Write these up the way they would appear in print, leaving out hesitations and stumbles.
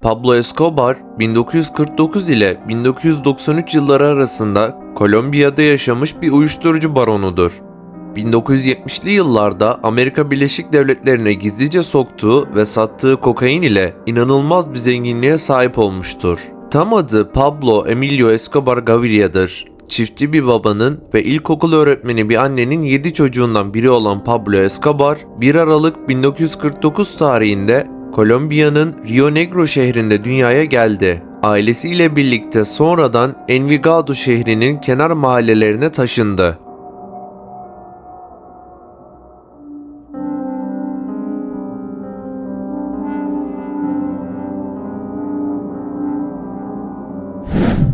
Pablo Escobar, 1949 ile 1993 yılları arasında Kolombiya'da yaşamış bir uyuşturucu baronudur. 1970'li yıllarda Amerika Birleşik Devletleri'ne gizlice soktuğu ve sattığı kokain ile inanılmaz bir zenginliğe sahip olmuştur. Tam adı Pablo Emilio Escobar Gaviria'dır. Çiftçi bir babanın ve ilkokul öğretmeni bir annenin 7 çocuğundan biri olan Pablo Escobar, 1 Aralık 1949 tarihinde Kolombiya'nın Rio Negro şehrinde dünyaya geldi. Ailesiyle birlikte sonradan Envigado şehrinin kenar mahallelerine taşındı.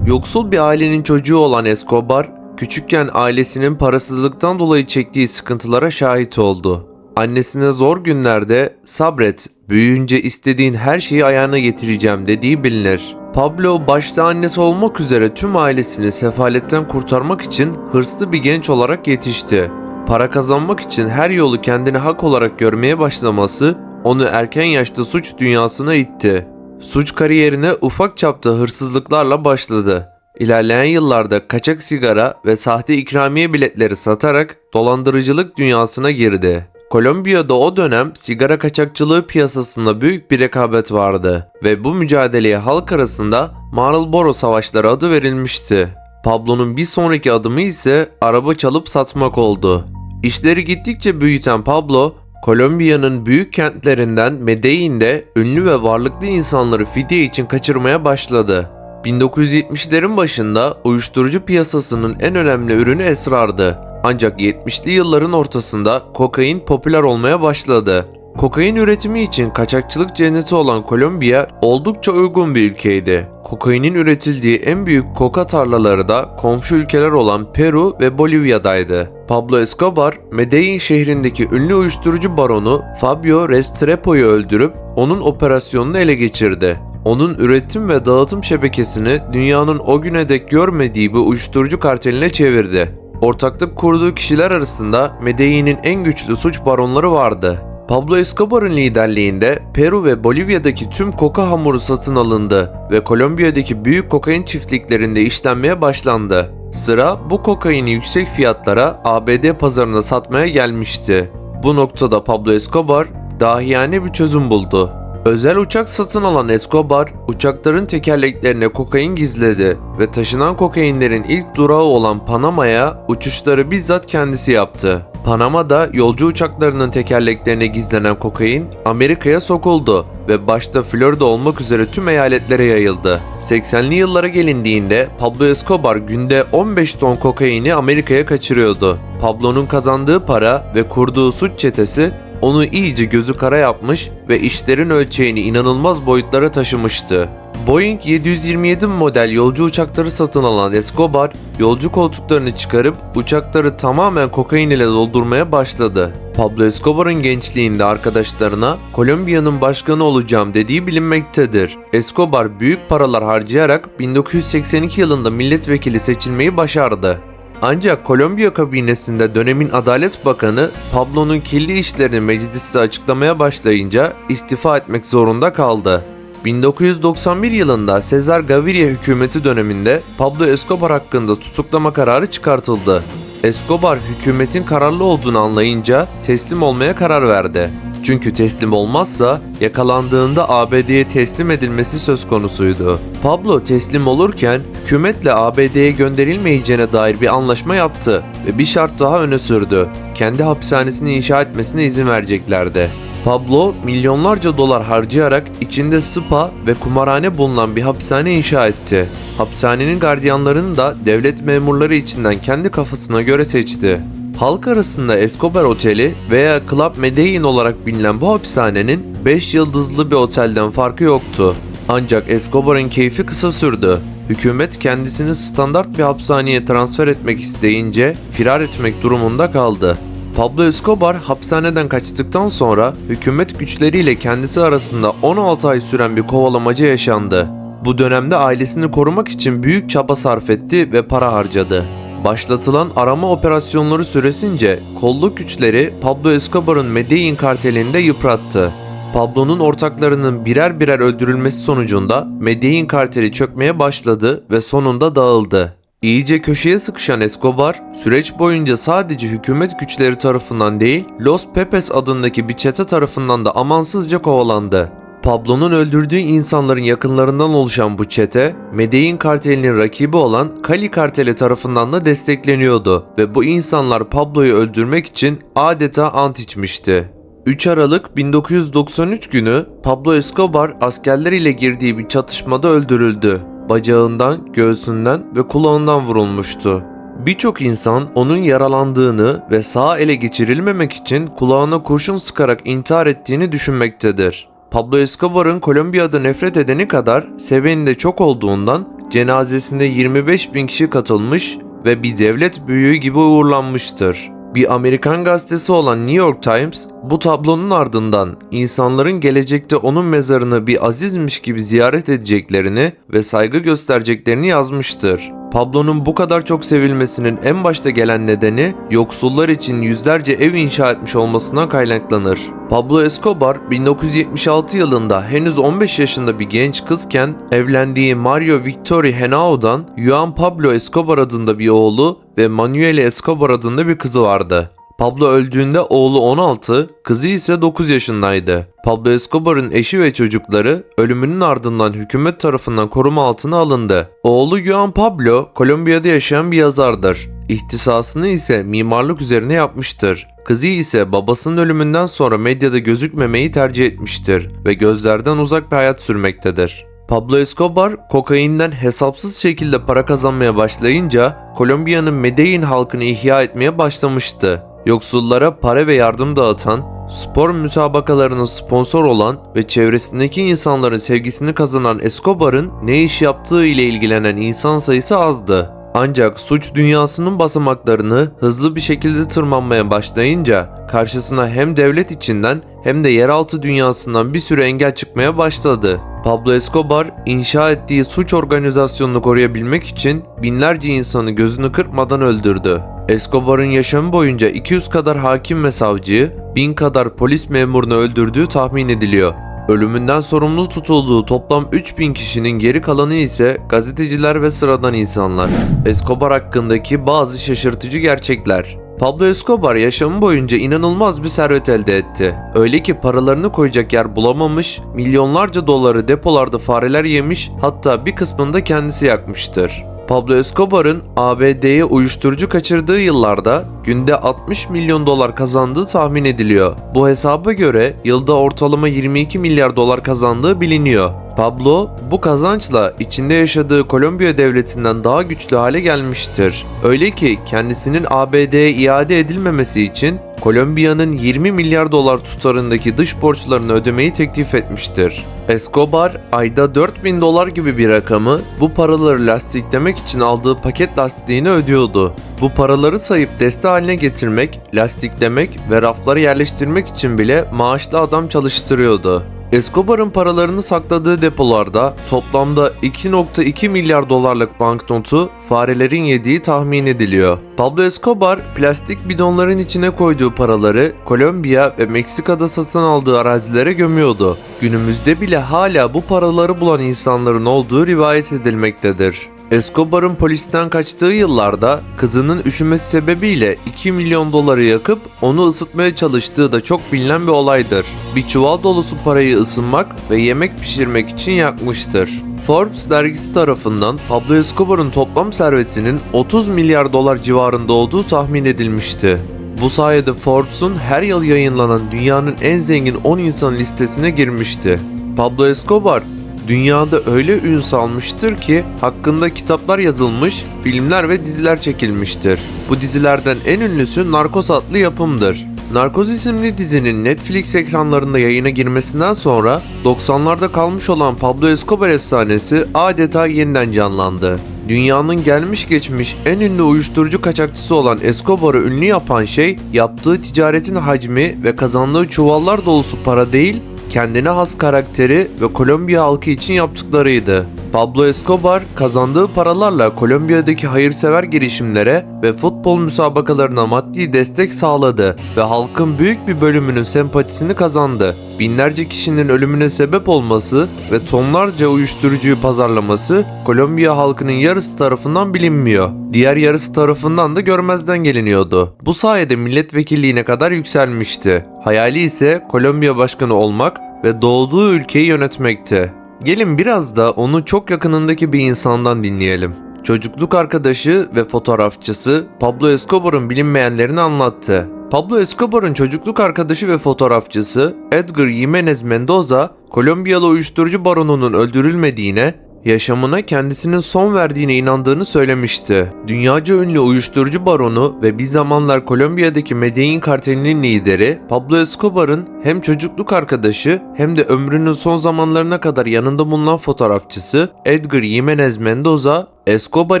Yoksul bir ailenin çocuğu olan Escobar, küçükken ailesinin parasızlıktan dolayı çektiği sıkıntılara şahit oldu. Annesine zor günlerde "Sabret, büyüyünce istediğin her şeyi ayağına getireceğim" dediği bilinir. Pablo başta annesi olmak üzere tüm ailesini sefaletten kurtarmak için hırslı bir genç olarak yetişti. Para kazanmak için her yolu kendine hak olarak görmeye başlaması onu erken yaşta suç dünyasına itti. Suç kariyerine ufak çapta hırsızlıklarla başladı. İlerleyen yıllarda kaçak sigara ve sahte ikramiye biletleri satarak dolandırıcılık dünyasına girdi. Kolombiya'da o dönem sigara kaçakçılığı piyasasında büyük bir rekabet vardı ve bu mücadeleye halk arasında Marlboro Savaşları adı verilmişti. Pablo'nun bir sonraki adımı ise araba çalıp satmak oldu. İşleri gittikçe büyüten Pablo, Kolombiya'nın büyük kentlerinden Medellin'de ünlü ve varlıklı insanları fidye için kaçırmaya başladı. 1970'lerin başında uyuşturucu piyasasının en önemli ürünü esrardı. Ancak 70'li yılların ortasında kokain popüler olmaya başladı. Kokain üretimi için kaçakçılık cenneti olan Kolombiya oldukça uygun bir ülkeydi. Kokainin üretildiği en büyük koka tarlaları da komşu ülkeler olan Peru ve Bolivya'daydı. Pablo Escobar, Medellin şehrindeki ünlü uyuşturucu baronu Fabio Restrepo'yu öldürüp onun operasyonunu ele geçirdi. Onun üretim ve dağıtım şebekesini dünyanın o güne dek görmediği bir uyuşturucu karteline çevirdi. Ortaklık kurduğu kişiler arasında Medellin'in en güçlü suç baronları vardı. Pablo Escobar'ın liderliğinde Peru ve Bolivya'daki tüm koka hamuru satın alındı ve Kolombiya'daki büyük kokain çiftliklerinde işlenmeye başlandı. Sıra bu kokaini yüksek fiyatlara ABD pazarına satmaya gelmişti. Bu noktada Pablo Escobar dahiyane bir çözüm buldu. Özel uçak satın alan Escobar, uçakların tekerleklerine kokain gizledi ve taşınan kokainlerin ilk durağı olan Panama'ya uçuşları bizzat kendisi yaptı. Panama'da yolcu uçaklarının tekerleklerine gizlenen kokain Amerika'ya sokuldu ve başta Florida olmak üzere tüm eyaletlere yayıldı. 80'li yıllara gelindiğinde Pablo Escobar günde 15 ton kokaini Amerika'ya kaçırıyordu. Pablo'nun kazandığı para ve kurduğu suç çetesi onu iyice gözü kara yapmış ve işlerin ölçeğini inanılmaz boyutlara taşımıştı. Boeing 727 model yolcu uçakları satın alan Escobar, yolcu koltuklarını çıkarıp uçakları tamamen kokain ile doldurmaya başladı. Pablo Escobar'ın gençliğinde arkadaşlarına "Kolombiya'nın başkanı olacağım" dediği bilinmektedir. Escobar büyük paralar harcayarak 1982 yılında milletvekili seçilmeyi başardı. Ancak Kolombiya kabinesinde dönemin Adalet Bakanı Pablo'nun kirli işlerini mecliste açıklamaya başlayınca istifa etmek zorunda kaldı. 1991 yılında Cesar Gaviria hükümeti döneminde Pablo Escobar hakkında tutuklama kararı çıkartıldı. Escobar hükümetin kararlı olduğunu anlayınca teslim olmaya karar verdi. Çünkü teslim olmazsa yakalandığında ABD'ye teslim edilmesi söz konusuydu. Pablo teslim olurken hükümetle ABD'ye gönderilmeyeceğine dair bir anlaşma yaptı ve bir şart daha öne sürdü. Kendi hapishanesini inşa etmesine izin vereceklerdi. Pablo milyonlarca dolar harcayarak içinde spa ve kumarhane bulunan bir hapishane inşa etti. Hapishanenin gardiyanlarını da devlet memurları içinden kendi kafasına göre seçti. Halk arasında Escobar Oteli veya Club Medellin olarak bilinen bu hapishanenin 5 yıldızlı bir otelden farkı yoktu. Ancak Escobar'ın keyfi kısa sürdü. Hükümet kendisini standart bir hapishaneye transfer etmek isteyince firar etmek durumunda kaldı. Pablo Escobar hapishaneden kaçtıktan sonra hükümet güçleriyle kendisi arasında 16 ay süren bir kovalamaca yaşandı. Bu dönemde ailesini korumak için büyük çaba sarf etti ve para harcadı. Başlatılan arama operasyonları süresince kolluk güçleri Pablo Escobar'ın Medellin kartelini de yıprattı. Pablo'nun ortaklarının birer birer öldürülmesi sonucunda Medellin karteli çökmeye başladı ve sonunda dağıldı. İyice köşeye sıkışan Escobar, süreç boyunca sadece hükümet güçleri tarafından değil, Los Pepes adındaki bir çete tarafından da amansızca kovalandı. Pablo'nun öldürdüğü insanların yakınlarından oluşan bu çete, Medellin kartelinin rakibi olan Cali karteli tarafından da destekleniyordu ve bu insanlar Pablo'yu öldürmek için adeta ant içmişti. 3 Aralık 1993 günü Pablo Escobar askerleriyle girdiği bir çatışmada öldürüldü. Bacağından, göğsünden ve kulağından vurulmuştu. Birçok insan onun yaralandığını ve sağ ele geçirilmemek için kulağına kurşun sıkarak intihar ettiğini düşünmektedir. Pablo Escobar'ın Kolombiya'da nefret edeni kadar seveni de çok olduğundan cenazesinde 25 bin kişi katılmış ve bir devlet büyüğü gibi uğurlanmıştır. Bir Amerikan gazetesi olan New York Times bu tablonun ardından insanların gelecekte onun mezarını bir azizmiş gibi ziyaret edeceklerini ve saygı göstereceklerini yazmıştır. Pablo'nun bu kadar çok sevilmesinin en başta gelen nedeni yoksullar için yüzlerce ev inşa etmiş olmasından kaynaklanır. Pablo Escobar 1976 yılında henüz 15 yaşında bir genç kızken evlendiği Mario Victory Henao'dan Juan Pablo Escobar adında bir oğlu ve Manuela Escobar adında bir kızı vardı. Pablo öldüğünde oğlu 16, kızı ise 9 yaşındaydı. Pablo Escobar'ın eşi ve çocukları ölümünün ardından hükümet tarafından koruma altına alındı. Oğlu Juan Pablo, Kolombiya'da yaşayan bir yazardır. İhtisasını ise mimarlık üzerine yapmıştır. Kızı ise babasının ölümünden sonra medyada gözükmemeyi tercih etmiştir ve gözlerden uzak bir hayat sürmektedir. Pablo Escobar, kokainden hesapsız şekilde para kazanmaya başlayınca Kolombiya'nın Medellin halkını ihya etmeye başlamıştı. Yoksullara para ve yardım dağıtan, spor müsabakalarının sponsor olan ve çevresindeki insanların sevgisini kazanan Escobar'ın ne iş yaptığı ile ilgilenen insan sayısı azdı. Ancak suç dünyasının basamaklarını hızlı bir şekilde tırmanmaya başlayınca karşısına hem devlet içinden hem de yeraltı dünyasından bir sürü engel çıkmaya başladı. Pablo Escobar inşa ettiği suç organizasyonunu koruyabilmek için binlerce insanı gözünü kırpmadan öldürdü. Escobar'ın yaşamı boyunca 200 kadar hakim ve savcıyı, 1000 kadar polis memurunu öldürdüğü tahmin ediliyor. Ölümünden sorumlu tutulduğu toplam 3000 kişinin geri kalanı ise gazeteciler ve sıradan insanlar. Escobar hakkındaki bazı şaşırtıcı gerçekler. Pablo Escobar yaşamı boyunca inanılmaz bir servet elde etti. Öyle ki paralarını koyacak yer bulamamış, milyonlarca doları depolarda fareler yemiş, hatta bir kısmını da kendisi yakmıştır. Pablo Escobar'ın ABD'ye uyuşturucu kaçırdığı yıllarda günde 60 milyon dolar kazandığı tahmin ediliyor. Bu hesaba göre yılda ortalama 22 milyar dolar kazandığı biliniyor. Pablo bu kazançla içinde yaşadığı Kolombiya devletinden daha güçlü hale gelmiştir. Öyle ki kendisinin ABD'ye iade edilmemesi için Kolombiya'nın 20 milyar dolar tutarındaki dış borçlarını ödemeyi teklif etmiştir. Escobar ayda 4000 dolar gibi bir rakamı bu paraları lastiklemek için aldığı paket lastiğini ödüyordu. Bu paraları sayıp deste haline getirmek, lastiklemek ve raflara yerleştirmek için bile maaşlı adam çalıştırıyordu. Escobar'ın paralarını sakladığı depolarda toplamda 2,2 milyar dolarlık banknotu farelerin yediği tahmin ediliyor. Pablo Escobar plastik bidonların içine koyduğu paraları Kolombiya ve Meksika'da satın aldığı arazilere gömüyordu. Günümüzde bile hala bu paraları bulan insanların olduğu rivayet edilmektedir. Escobar'ın polisten kaçtığı yıllarda kızının üşümesi sebebiyle 2 milyon doları yakıp onu ısıtmaya çalıştığı da çok bilinen bir olaydır. Bir çuval dolusu parayı ısınmak ve yemek pişirmek için yakmıştır. Forbes dergisi tarafından Pablo Escobar'ın toplam servetinin 30 milyar dolar civarında olduğu tahmin edilmişti. Bu sayede Forbes'un her yıl yayınlanan dünyanın en zengin 10 insan listesine girmişti. Pablo Escobar dünyada öyle ün salmıştır ki hakkında kitaplar yazılmış, filmler ve diziler çekilmiştir. Bu dizilerden en ünlüsü Narcos adlı yapımdır. Narcos isimli dizinin Netflix ekranlarında yayına girmesinden sonra 90'larda kalmış olan Pablo Escobar efsanesi adeta yeniden canlandı. Dünyanın gelmiş geçmiş en ünlü uyuşturucu kaçakçısı olan Escobar'ı ünlü yapan şey yaptığı ticaretin hacmi ve kazandığı çuvallar dolusu para değil, kendine has karakteri ve Kolombiya halkı için yaptıklarıydı. Pablo Escobar kazandığı paralarla Kolombiya'daki hayırsever girişimlere ve futbol müsabakalarına maddi destek sağladı ve halkın büyük bir bölümünün sempatisini kazandı. Binlerce kişinin ölümüne sebep olması ve tonlarca uyuşturucuyu pazarlaması Kolombiya halkının yarısı tarafından bilinmiyor. Diğer yarısı tarafından da görmezden geliniyordu. Bu sayede milletvekilliğine kadar yükselmişti. Hayali ise Kolombiya başkanı olmak ve doğduğu ülkeyi yönetmekti. Gelin biraz da onu çok yakınındaki bir insandan dinleyelim. Çocukluk arkadaşı ve fotoğrafçısı Pablo Escobar'ın bilinmeyenlerini anlattı. Pablo Escobar'ın çocukluk arkadaşı ve fotoğrafçısı Edgar Jimenez Mendoza, Kolombiyalı uyuşturucu baronunun öldürülmediğine, yaşamına kendisinin son verdiğine inandığını söylemişti. Dünyaca ünlü uyuşturucu baronu ve bir zamanlar Kolombiya'daki Medellin kartelinin lideri Pablo Escobar'ın hem çocukluk arkadaşı hem de ömrünün son zamanlarına kadar yanında bulunan fotoğrafçısı Edgar Jimenez Mendoza, Escobar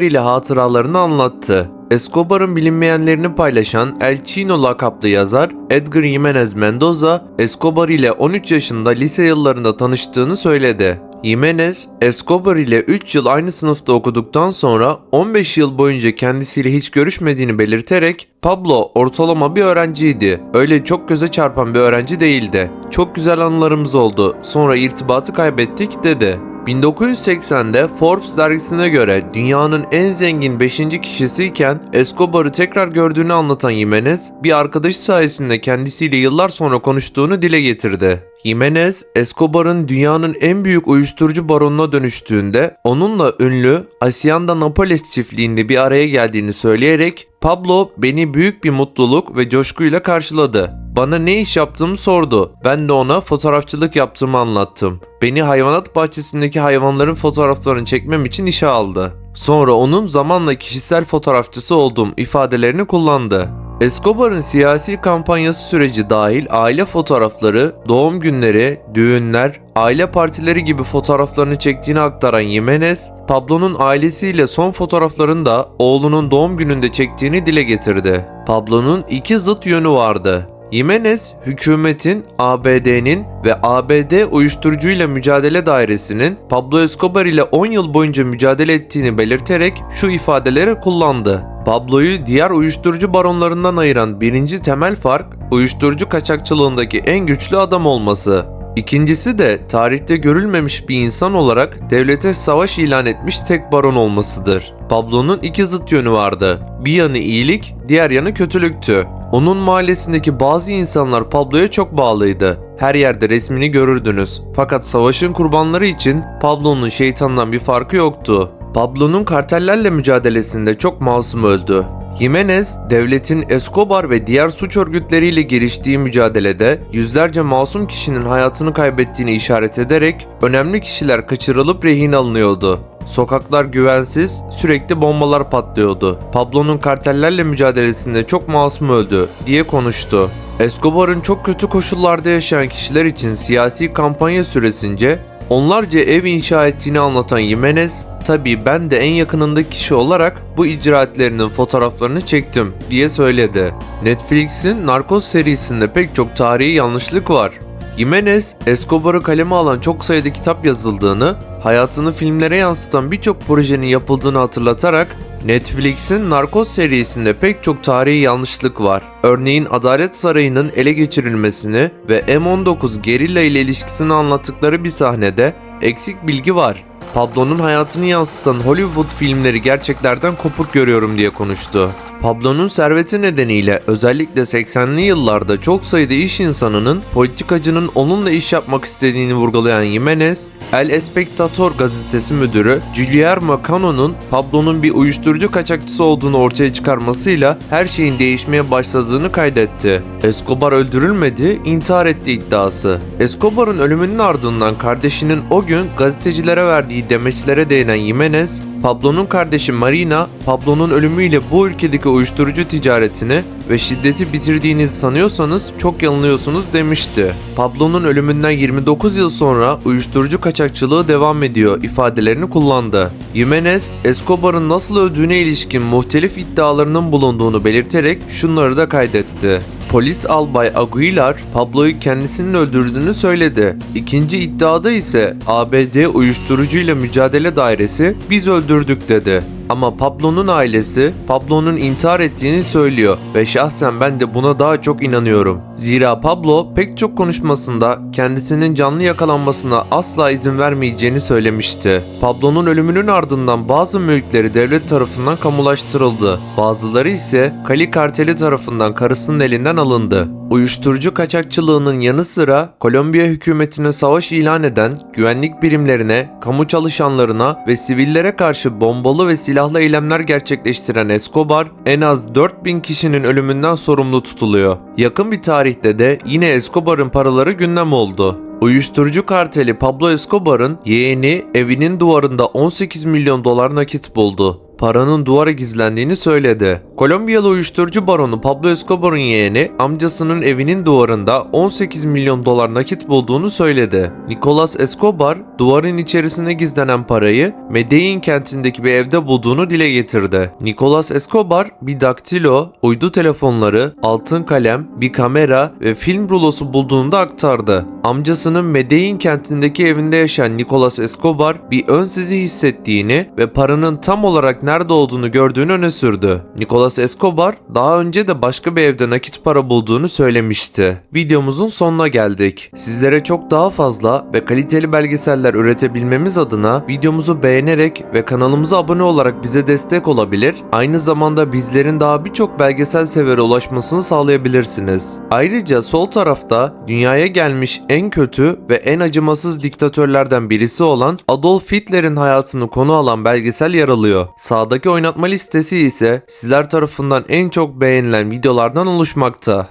ile hatıralarını anlattı. Escobar'ın bilinmeyenlerini paylaşan El Chino lakaplı yazar Edgar Jimenez Mendoza, Escobar ile 13 yaşında lise yıllarında tanıştığını söyledi. Jimenez, Escobar ile 3 yıl aynı sınıfta okuduktan sonra 15 yıl boyunca kendisiyle hiç görüşmediğini belirterek Pablo ortalama bir öğrenciydi. Öyle çok göze çarpan bir öğrenci değildi. Çok güzel anılarımız oldu. Sonra irtibatı kaybettik dedi. 1980'de Forbes dergisine göre dünyanın en zengin 5. kişisiyken Escobar'ı tekrar gördüğünü anlatan Jimenez, bir arkadaşı sayesinde kendisiyle yıllar sonra konuştuğunu dile getirdi. Jimenez, Escobar'ın dünyanın en büyük uyuşturucu baronuna dönüştüğünde onunla ünlü Hacienda Nápoles çiftliğinde bir araya geldiğini söyleyerek Pablo beni büyük bir mutluluk ve coşkuyla karşıladı. Bana ne iş yaptığımı sordu. Ben de ona fotoğrafçılık yaptığımı anlattım. Beni hayvanat bahçesindeki hayvanların fotoğraflarını çekmem için işe aldı. Sonra onun zamanla kişisel fotoğrafçısı olduğum ifadelerini kullandı. Escobar'ın siyasi kampanyası süreci dahil aile fotoğrafları, doğum günleri, düğünler, aile partileri gibi fotoğraflarını çektiğini aktaran Jimenez, Pablo'nun ailesiyle son fotoğraflarını da oğlunun doğum gününde çektiğini dile getirdi. Pablo'nun iki zıt yönü vardı. Jimenez, hükümetin, ABD'nin ve ABD Uyuşturucuyla Mücadele Dairesi'nin Pablo Escobar ile 10 yıl boyunca mücadele ettiğini belirterek şu ifadeleri kullandı. Pablo'yu diğer uyuşturucu baronlarından ayıran birinci temel fark, uyuşturucu kaçakçılığındaki en güçlü adam olması. İkincisi de tarihte görülmemiş bir insan olarak devlete savaş ilan etmiş tek baron olmasıdır. Pablo'nun iki zıt yönü vardı. Bir yanı iyilik, diğer yanı kötülüktü. Onun mahallesindeki bazı insanlar Pablo'ya çok bağlıydı. Her yerde resmini görürdünüz. Fakat savaşın kurbanları için Pablo'nun şeytandan bir farkı yoktu. Pablo'nun kartellerle mücadelesinde çok masum öldü. Jimenez, devletin Escobar ve diğer suç örgütleriyle giriştiği mücadelede yüzlerce masum kişinin hayatını kaybettiğini işaret ederek önemli kişiler kaçırılıp rehin alınıyordu. Sokaklar güvensiz, sürekli bombalar patlıyordu. Pablo'nun kartellerle mücadelesinde çok masum öldü diye konuştu. Escobar'ın çok kötü koşullarda yaşayan kişiler için siyasi kampanya süresince onlarca ev inşa ettiğini anlatan Jimenez, "Tabii ben de en yakınındaki kişi olarak bu icraatlerinin fotoğraflarını çektim" diye söyledi. Netflix'in Narcos serisinde pek çok tarihi yanlışlık var. Jimenez, Escobar'ı kaleme alan çok sayıda kitap yazıldığını, hayatını filmlere yansıtan birçok projenin yapıldığını hatırlatarak, Netflix'in Narcos serisinde pek çok tarihi yanlışlık var. Örneğin Adalet Sarayı'nın ele geçirilmesini ve M19 gerilla ile ilişkisini anlattıkları bir sahnede eksik bilgi var. Pablo'nun hayatını yansıtan Hollywood filmleri gerçeklerden kopuk görüyorum diye konuştu. Pablo'nun serveti nedeniyle özellikle 80'li yıllarda çok sayıda iş insanının politikacının onunla iş yapmak istediğini vurgulayan Jimenez, El Espectador gazetesi müdürü Guillermo Cano'nun Pablo'nun bir uyuşturucu kaçakçısı olduğunu ortaya çıkarmasıyla her şeyin değişmeye başladığını kaydetti. Escobar öldürülmedi, intihar etti iddiası. Escobar'ın ölümünün ardından kardeşinin o gün gazetecilere verdiği demeçlere değinen Jimenez, Pablo'nun kardeşi Marina, Pablo'nun ölümüyle bu ülkedeki uyuşturucu ticaretini ve şiddeti bitirdiğinizi sanıyorsanız çok yanılıyorsunuz demişti. Pablo'nun ölümünden 29 yıl sonra uyuşturucu kaçakçılığı devam ediyor ifadelerini kullandı. Jimenez, Escobar'ın nasıl öldüğüne ilişkin muhtelif iddialarının bulunduğunu belirterek şunları da kaydetti. Polis albay Aguilar, Pablo'yu kendisinin öldürdüğünü söyledi. İkinci iddiada ise ABD Uyuşturucuyla Mücadele Dairesi biz öldürdük dedi. Ama Pablo'nun ailesi Pablo'nun intihar ettiğini söylüyor ve şahsen ben de buna daha çok inanıyorum. Zira Pablo pek çok konuşmasında kendisinin canlı yakalanmasına asla izin vermeyeceğini söylemişti. Pablo'nun ölümünün ardından bazı mülkleri devlet tarafından kamulaştırıldı. Bazıları ise Cali karteli tarafından karısının elinden alındı. Uyuşturucu kaçakçılığının yanı sıra Kolombiya hükümetine savaş ilan eden güvenlik birimlerine, kamu çalışanlarına ve sivillere karşı bombalı ve silahlı eylemler gerçekleştiren Escobar en az 4000 kişinin ölümünden sorumlu tutuluyor. Yakın bir tarihte de yine Escobar'ın paraları gündem oldu. Uyuşturucu karteli Pablo Escobar'ın yeğeni evinin duvarında 18 milyon dolar nakit buldu. Paranın duvara gizlendiğini söyledi. Kolombiyalı uyuşturucu baronu Pablo Escobar'ın yeğeni amcasının evinin duvarında 18 milyon dolar nakit bulduğunu söyledi. Nicolas Escobar duvarın içerisine gizlenen parayı Medellin kentindeki bir evde bulduğunu dile getirdi. Nicolas Escobar bir daktilo, uydu telefonları, altın kalem, bir kamera ve film rulosu bulduğunu da aktardı. Amcasının Medellin kentindeki evinde yaşayan Nicolas Escobar bir ön sezi hissettiğini ve paranın tam olarak nerede olduğunu gördüğünü öne sürdü. Nicolas Escobar daha önce de başka bir evde nakit para bulduğunu söylemişti. Videomuzun sonuna geldik. Sizlere çok daha fazla ve kaliteli belgeseller üretebilmemiz adına videomuzu beğenerek ve kanalımıza abone olarak bize destek olabilir, aynı zamanda bizlerin daha birçok belgesel severe ulaşmasını sağlayabilirsiniz. Ayrıca sol tarafta dünyaya gelmiş en kötü ve en acımasız diktatörlerden birisi olan Adolf Hitler'in hayatını konu alan belgesel yer alıyor. Sağdaki oynatma listesi ise sizler tarafından en çok beğenilen videolardan oluşmakta.